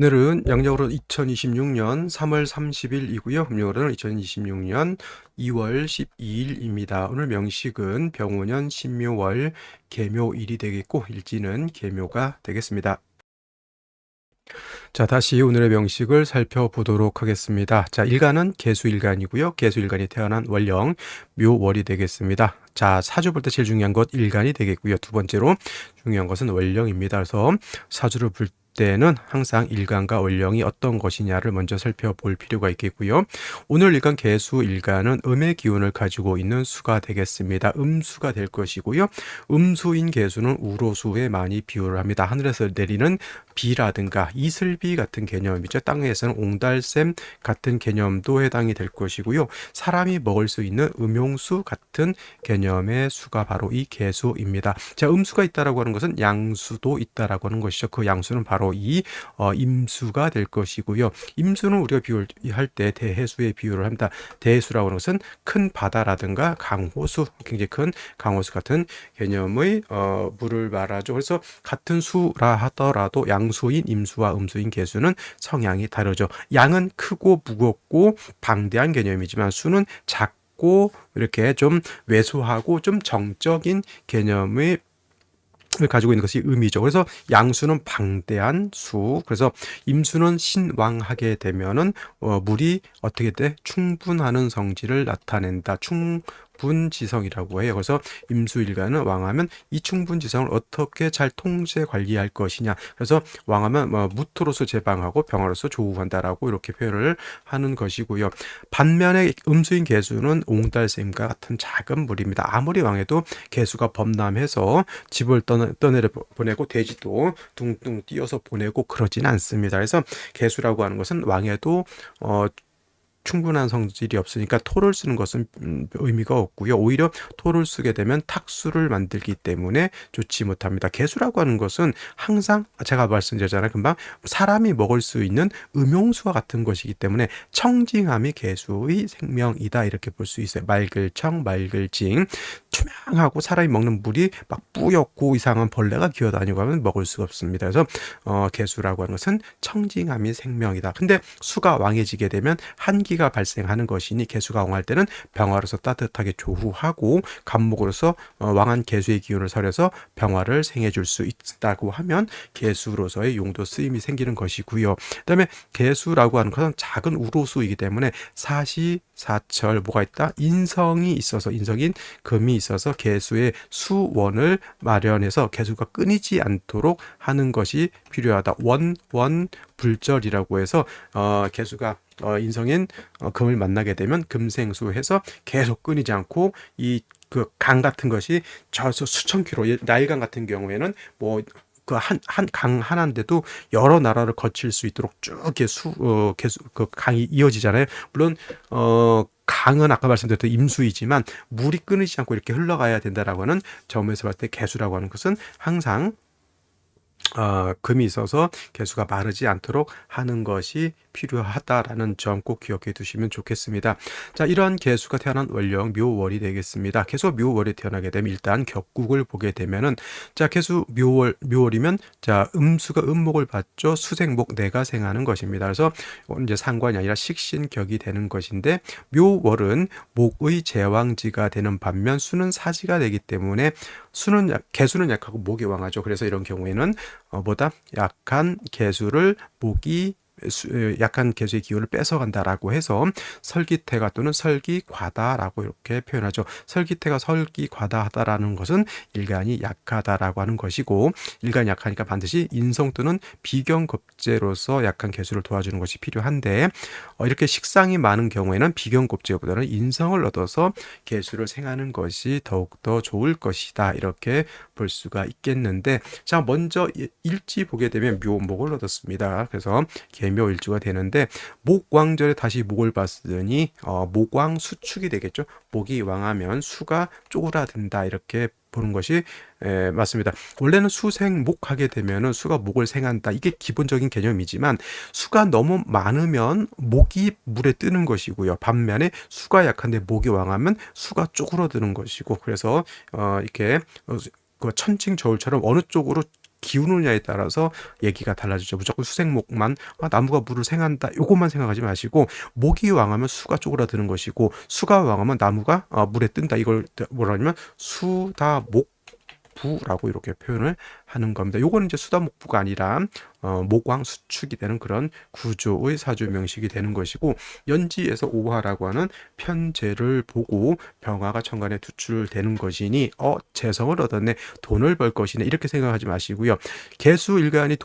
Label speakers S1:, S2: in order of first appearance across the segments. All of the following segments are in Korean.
S1: 오늘은 양력으로는 2026년 3월 30일이고요. 음력으로는 2026년 2월 12일입니다. 오늘 명식은 병오년 신묘월 계묘일이 되겠고 일지는 계묘가 되겠습니다. 자, 다시 오늘의 명식을 살펴보도록 하겠습니다. 자, 일간은 계수일간이고요. 계수일간이 태어난 월령 묘월이 되겠습니다. 자, 사주 볼 때 제일 중요한 것 일간이 되겠고요. 두 번째로 중요한 것은 월령입니다. 그래서 사주를 볼 때는 항상 일간과 월령이 어떤 것이냐를 먼저 살펴볼 필요가 있겠고요. 오늘 일간 계수 일간은 음의 기운을 가지고 있는 수가 되겠습니다. 음수가 될 것이고요. 음수인 계수는 우로수에 많이 비유를 합니다. 하늘에서 내리는 비라든가 이슬비 같은 개념이죠. 땅에서는 옹달샘 같은 개념도 해당이 될 것이고요. 사람이 먹을 수 있는 음용수 같은 개념의 수가 바로 이 계수입니다. 자, 음수가 있다라고 하는 것은 양수도 있다라고 하는 것이죠. 그 양수는 바로 이 임수가 될 것이고요. 임수는 우리가 비유할 때 대해수에 비유를 합니다. 대해수라고 하는 것은 큰 바다라든가 강호수, 굉장히 큰 강호수 같은 개념의 물을 말하죠. 그래서 같은 수라 하더라도 양수인 임수와 음수인 계수는 성향이 다르죠. 양은 크고 무겁고 방대한 개념이지만 수는 작고 이렇게 좀 왜소하고 좀 정적인 개념의 가지고 있는 것이 음이죠. 그래서 양수는 방대한 수, 그래서 임수는 신왕하게 되면은 물이 어떻게 돼? 충분하는 성질을 나타낸다. 충분지성이라고 해요. 그래서 임수일간은 왕하면 이 충분지성을 어떻게 잘 통제 관리할 것이냐. 그래서 왕하면 무토로서 제방하고 병화로서 조우한다라고 이렇게 표현을 하는 것이고요. 반면에 음수인 계수는 옹달샘과 같은 작은 물입니다. 아무리 왕해도 계수가 범람해서 집을 떠내려 보내고 돼지도 둥둥 뛰어서 보내고 그러진 않습니다. 그래서 계수라고 하는 것은 왕에도 충분한 성질이 없으니까 토를 쓰는 것은 의미가 없고요. 오히려 토를 쓰게 되면 탁수를 만들기 때문에 좋지 못합니다. 계수라고 하는 것은 항상 제가 말씀드렸잖아요. 금방 사람이 먹을 수 있는 음용수와 같은 것이기 때문에 청징함이 계수의 생명이다 이렇게 볼 수 있어요. 맑을청, 맑을징. 투명하고 사람이 먹는 물이 막 뿌옇고 이상한 벌레가 기어다니고 하면 먹을 수가 없습니다. 그래서 계수라고 하는 것은 청징함이 생명이다. 근데 수가 왕해지게 되면 한기가 발생하는 것이니 계수가 왕할 때는 병화로서 따뜻하게 조후하고 간목으로서 왕한 계수의 기운을 설해서 병화를 생해줄 수 있다고 하면 계수로서의 용도 쓰임이 생기는 것이고요. 그다음에 계수라고 하는 것은 작은 우로수이기 때문에 사시사철 뭐가 있다? 인성이 있어서 인성인 금이 있어서 계수의 수원을 마련해서 계수가 끊이지 않도록 하는 것이 필요하다. 원불절이라고 해서 계수가 인성인 금을 만나게 되면 금생수해서 계속 끊이지 않고 이 그 강 같은 것이 저서 수천 킬로 나일강 같은 경우에는 뭐 그 한 강 하나인데도 여러 나라를 거칠 수 있도록 쭉 이렇게 계속 그 강이 이어지잖아요. 물론 강은 아까 말씀드렸던 임수이지만 물이 끊이지 않고 이렇게 흘러가야 된다라고 하는 점에서 봤을 때 계수라고 하는 것은 항상 금이 있어서 계수가 마르지 않도록 하는 것이 필요하다라는 점 꼭 기억해 두시면 좋겠습니다. 자, 이러한 계수가 태어난 월령 묘월이 되겠습니다. 계수 묘월이 태어나게 되면 일단 격국을 보게 되면은 자, 계수 묘월이면 자, 음수가 음목을 받죠. 수생목 내가 생하는 것입니다. 그래서 이제 상관이 아니라 식신격이 되는 것인데 묘월은 목의 제왕지가 되는 반면 수는 사지가 되기 때문에 계수는 약하고 목이 왕하죠. 그래서 이런 경우에는 보다 약한 계수를 목이 약한 계수의 기운을 뺏어간다라고 해서 설기태가 또는 설기과다라고 이렇게 표현하죠. 설기태가 설기과다하다라는 것은 일간이 약하다라고 하는 것이고 일간이 약하니까 반드시 인성 또는 비경급제로서 약한 계수를 도와주는 것이 필요한데 이렇게 식상이 많은 경우에는 비경급제보다는 인성을 얻어서 계수를 생하는 것이 더욱더 좋을 것이다 이렇게 볼 수가 있겠는데 자 먼저 일지 보게 되면 묘목을 얻었습니다. 그래서 계묘일주가 되는데 목왕절에 다시 목을 봤으니 목왕 수축이 되겠죠. 목이 왕하면 수가 쪼그라든다 이렇게 보는 것이 맞습니다. 원래는 수생목하게 되면은 수가 목을 생한다. 이게 기본적인 개념이지만 수가 너무 많으면 목이 물에 뜨는 것이고요. 반면에 수가 약한데 목이 왕하면 수가 쪼그러드는 것이고 그래서 이렇게 그 천칭 저울처럼 어느 쪽으로 기우느냐에 따라서 얘기가 달라지죠. 무조건 수생목만 나무가 물을 생한다 요것만 생각하지 마시고 목이 왕하면 수가 쪼그라드는 것이고 수가 왕하면 나무가 물에 뜬다. 이걸 뭐라 하냐면 수다목 부라고 이렇게 표현을 하는 겁니다. 요거는 이제 수다목부가 아니라 목왕 수축이 되는 그런 구조의 사주 명식이 되는 것이고 연지에서 오화라고 하는 편재를 보고 병화가 천간에 투출되는 것이니 재성을 얻었네, 돈을 벌 것이네 이렇게 생각하지 마시고요. 개수 일간이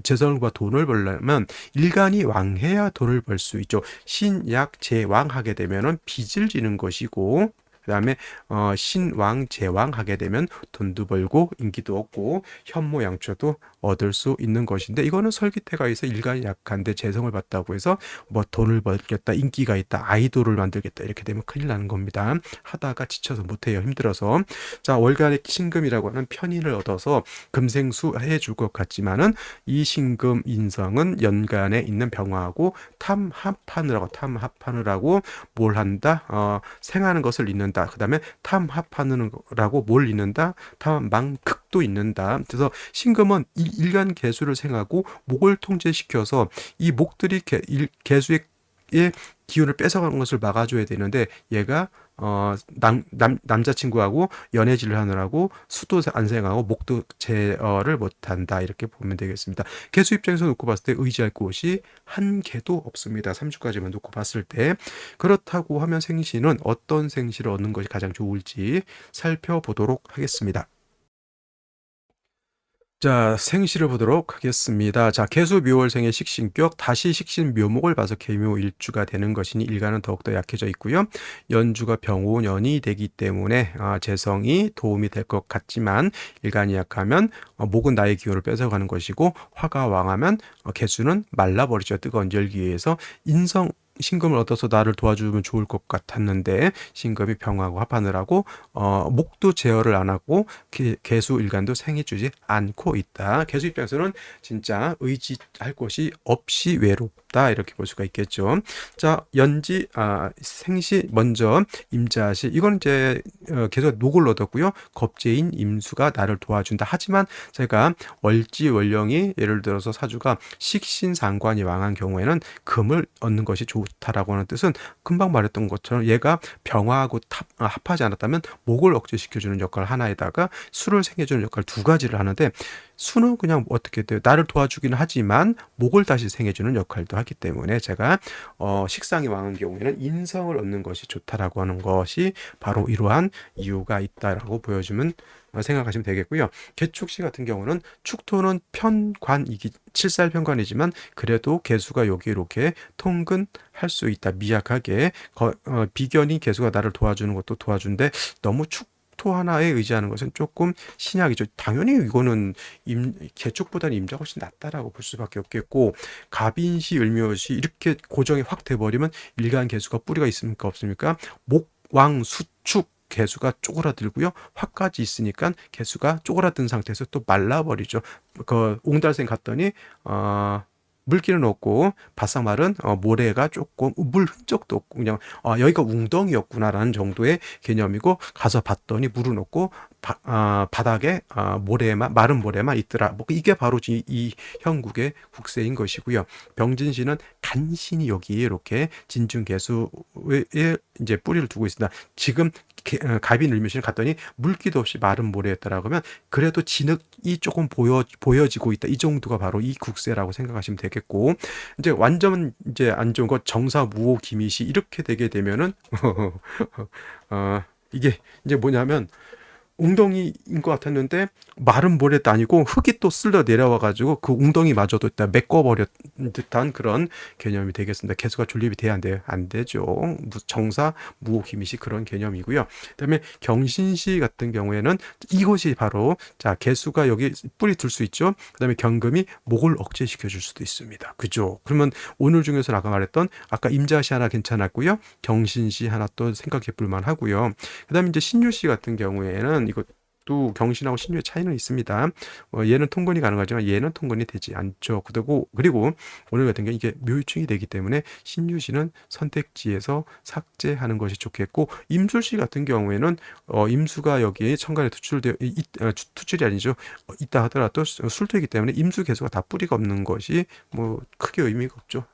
S1: 재성을 봐 돈을 벌려면 일간이 왕해야 돈을 벌 수 있죠. 신약 제왕 하게 되면은 빚을 지는 것이고 그 다음에 신왕 제왕 하게 되면 돈도 벌고 인기도 얻고 현모양처도 얻을 수 있는 것인데 이거는 설기태가 있어 일간이 약한데 재성을 받다고 해서 뭐 돈을 벌겠다, 인기가 있다, 아이돌을 만들겠다 이렇게 되면 큰일 나는 겁니다. 하다가 지쳐서 못해요. 힘들어서. 자, 월간의 신금이라고 하는 편인을 얻어서 금생수 해줄 것 같지만은 이 신금 인성은 연간에 있는 병화하고 탐합하느라고 뭘 한다? 생하는 것을 잇는다. 그 다음에 탐합하느라고 뭘 잇는다? 탐망극도 잇는다. 그래서 신금은 일간 개수를 생하고 목을 통제시켜서 이 목들이 개수의 기운을 뺏어가는 것을 막아줘야 되는데 얘가 남자친구하고 연애질을 하느라고 수도 안 생하고 목도 제어를 못한다 이렇게 보면 되겠습니다. 개수 입장에서 놓고 봤을 때 의지할 곳이 한 개도 없습니다. 3주까지만 놓고 봤을 때. 그렇다고 하면 생시는 어떤 생시를 얻는 것이 가장 좋을지 살펴보도록 하겠습니다. 자, 생시를 보도록 하겠습니다. 자, 개수 묘월생의 식신격, 다시 식신 묘목을 봐서 계묘일주가 되는 것이니 일간은 더욱더 약해져 있고요. 연주가 병오년이 되기 때문에 재성이 도움이 될 것 같지만 일간이 약하면 목은 나의 기운을 뺏어가는 것이고 화가 왕하면 개수는 말라버리죠. 뜨거운 열기에 의해서 신금을 얻어서 나를 도와주면 좋을 것 같았는데 신금이 병하고 합하느라고 목도 제어를 안 하고 개수 일간도 생해주지 않고 있다. 개수 입장에서는 진짜 의지할 곳이 없이 외롭다 이렇게 볼 수가 있겠죠. 자, 연지 생시 먼저 임자시 이건 이제 개수가 녹을 얻었고요. 겁재인 임수가 나를 도와준다. 하지만 제가 월지 월령이 예를 들어서 사주가 식신상관이 왕한 경우에는 금을 얻는 것이 좋다라고 하는 뜻은 금방 말했던 것처럼 얘가 병화하고 합하지 않았다면 목을 억제시켜주는 역할 하나에다가 수를 생해주는 역할 두 가지를 하는데 수는 그냥 어떻게 돼요? 나를 도와주기는 하지만 목을 다시 생해주는 역할도 하기 때문에 제가 식상이 왕한 경우에는 인성을 얻는 것이 좋다라고 하는 것이 바로 이러한 이유가 있다라고 보여주면 생각하시면 되겠고요. 개축시 같은 경우는 축토는 편관이기 칠살편관이지만 그래도 개수가 여기 이렇게 통근할 수 있다. 미약하게 비견이 개수가 나를 도와주는 것도 도와준데 너무 축토 하나에 의지하는 것은 조금 신약이죠. 당연히 이거는 개축보다는 임자가 훨씬 낫다라고 볼 수밖에 없겠고 갑인시 을묘시 이렇게 고정이 확 돼버리면 일간 개수가 뿌리가 있습니까 없습니까? 목왕 수축 개수가 쪼그라들고요. 화까지 있으니까 개수가 쪼그라든 상태에서 또 말라버리죠. 그 옹달샘 갔더니 물기는 없고 바싹 마른 모래가 조금 물 흔적도 없고 그냥 여기가 웅덩이였구나라는 정도의 개념이고 가서 봤더니 물은 없고 바닥에 마른 모래만 있더라. 뭐 이게 바로 이 형국의 국세인 것이고요. 병진시는 간신히 여기에 이렇게 진중개수에 이제 뿌리를 두고 있습니다. 지금 갑인 을묘시를 갔더니 물기도 없이 마른 모래였더라고 하면 그래도 진흙이 조금 보여지고 있다. 이 정도가 바로 이 국세라고 생각하시면 되겠고 이제 완전 이제 안 좋은 거 정사 무호 기미시 이렇게 되게 되면은 이게 이제 뭐냐면 웅덩이인 것 같았는데 마른 모래도 아니고 흙이 또 쓸려 내려와가지고 그 웅덩이마저도 일단 메꿔버렸 듯한 그런 개념이 되겠습니다. 개수가 존립이 돼야 안 돼요? 안 되죠. 정사 무호기미시 그런 개념이고요. 그다음에 경신시 같은 경우에는 이것이 바로 자 개수가 여기 뿌리 둘 수 있죠. 그다음에 경금이 목을 억제시켜 줄 수도 있습니다. 그죠? 그러면 오늘 중에서 아까 말했던 아까 임자시 하나 괜찮았고요. 경신시 하나 또 생각해 볼 만하고요. 그다음에 이제 신유시 같은 경우에는 이거 또 경신하고 신유의 차이는 있습니다. 얘는 통근이 가능하지만 얘는 통근이 되지 않죠. 그리고 오늘 같은 경우 이게 묘유충이 되기 때문에 신유시는 선택지에서 삭제하는 것이 좋겠고, 임술시 같은 경우에는 임수가 여기에 천간에 투출이 아니죠. 있다 하더라도 술토이기 때문에 임수 개수가 다 뿌리가 없는 것이 뭐 크게 의미가 없죠.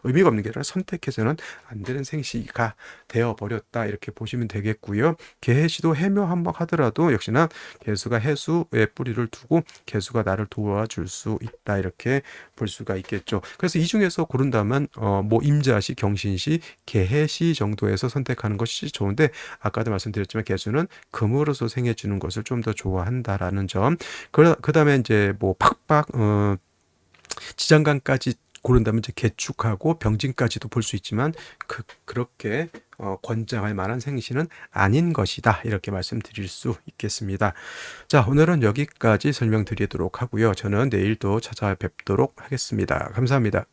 S1: 의미가 없는 게 아니라 선택해서는 안 되는 생시가 되어 버렸다, 이렇게 보시면 되겠고요. 개해시도 해묘한박 하더라도 역시나 개수가 해수에 뿌리를 두고 개수가 나를 도와줄 수 있다, 이렇게 볼 수가 있겠죠. 그래서 이 중에서 고른다면 뭐 임자시, 경신시, 개해시 정도에서 선택하는 것이 좋은데, 아까도 말씀드렸지만 개수는 금으로서 생해 주는 것을 좀 더 좋아한다라는 점. 그다음에 이제 뭐 팍팍 지장간까지 고른다면 이제 개축하고 병진까지도 볼 수 있지만 그렇게 권장할 만한 생시는 아닌 것이다, 이렇게 말씀드릴 수 있겠습니다. 자, 오늘은 여기까지 설명드리도록 하고요. 저는 내일 또 찾아뵙도록 하겠습니다. 감사합니다.